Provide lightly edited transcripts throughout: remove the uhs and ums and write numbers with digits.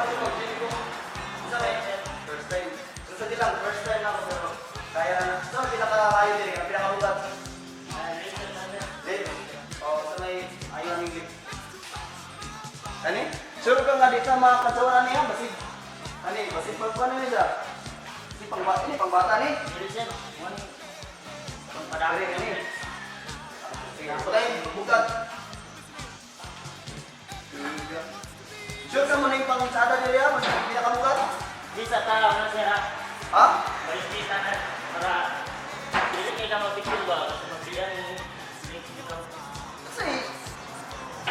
kasi mag-gym ko. Isa rin. First time. Gusto din lang, first time ako pero kaya na. So, pinaka-kayo din, ang pinaka-ugat. Lip. O, sa may ayaw ng lip. Ani? Sure ka nga dito mga kasawaran niya, basig. Ani, basig pagpano niya siya. Basig pangbata ni. Pangpadari ka ni. Sige, putay, bugat. Sure ka mo na yung pangunsada niya, mas pinakabugat. Di sa tao na siya. Ha? Balik kita na para hindi kayo ka mapicture ba? Kasi magbilang Kasi,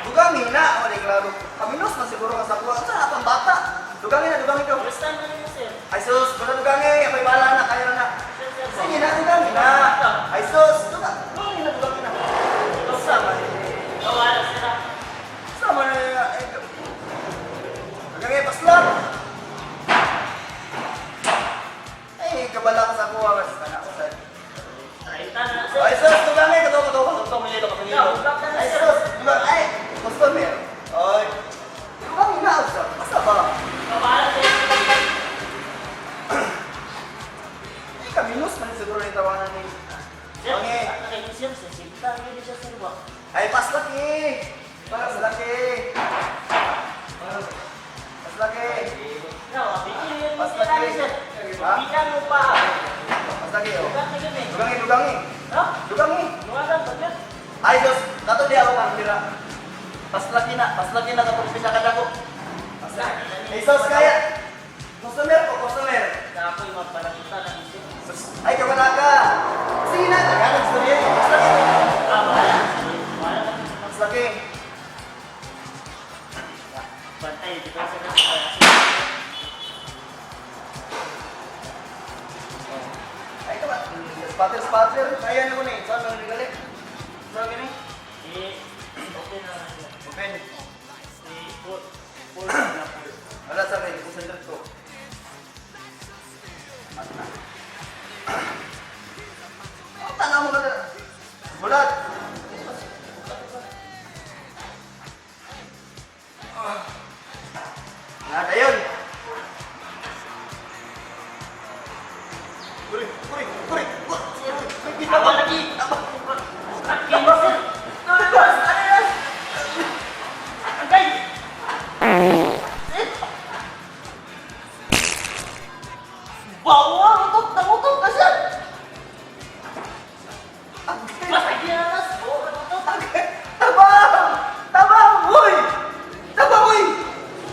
dugangin na, o di klaro. Kaminos na siguro ka sa kuha. Sa pang bata. Dugangin ka. Understand na niyo sir. Ay sus, kung na dugangin, ako'y bala na, kaya na. Sige na, dugangin na. Ay sus, dugangin na. Sama ni. Kawala sila. Sama ni. Dugangin, paslan. Ay, kabala ka sa kuha. Kasi ka na ako sa. Traita na sir. Ay sus, dugangin. Katawa, manilo ka kanilo. Ay sus, dugangin. Ay, customer. Ay, dugangin na. Basta ba? Kawala sir. Kaminus man siguro yung tawanan ni. Sir, Pangi. ano kayo sir? Sisipta niyo siya sir ba? Ay, pas laki. Pas laki. Pas laki. No, bigyan niyo Pas sir laki. sir. Ha? Bigyan mo pa. Pas laki, oh. Bukan na yun eh. Dugangi. Ha? Dugangi. Lumagan ba yun? Ay, Diyos. Kato di ako kang tira. Pas laki na katong pinakadako. Pas laki. Ay, sus, kaya. Customer ko, customer. Na ako'y magpalagutan ng isip. Ay, kabala ka. Sige na, taganag sa riyan. Pas laki. Wala. Wala na. Pas laki. Bantay, di ba sir? Ay, ka ba? Spatter. Kaya naman eh. Saan ang regalit? Saan gini? Eh, okay na lang sir. Open. Full na full. Wala sa akin, kung sandal ko. At na. Oh, tanga mo ka na. Bulat. Nada yun. Kuri. May kita ba lagi? Akin mo sir. Boss, ano yan? Agay! Bawa, utot ka siya. Masagi na tas. Tabang, uy!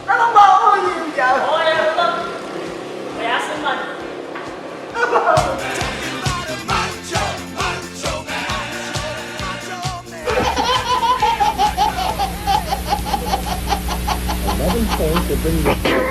Tabang ba, uy! Oo, yan ito. Payasin man. Tabang! Another phone to bring the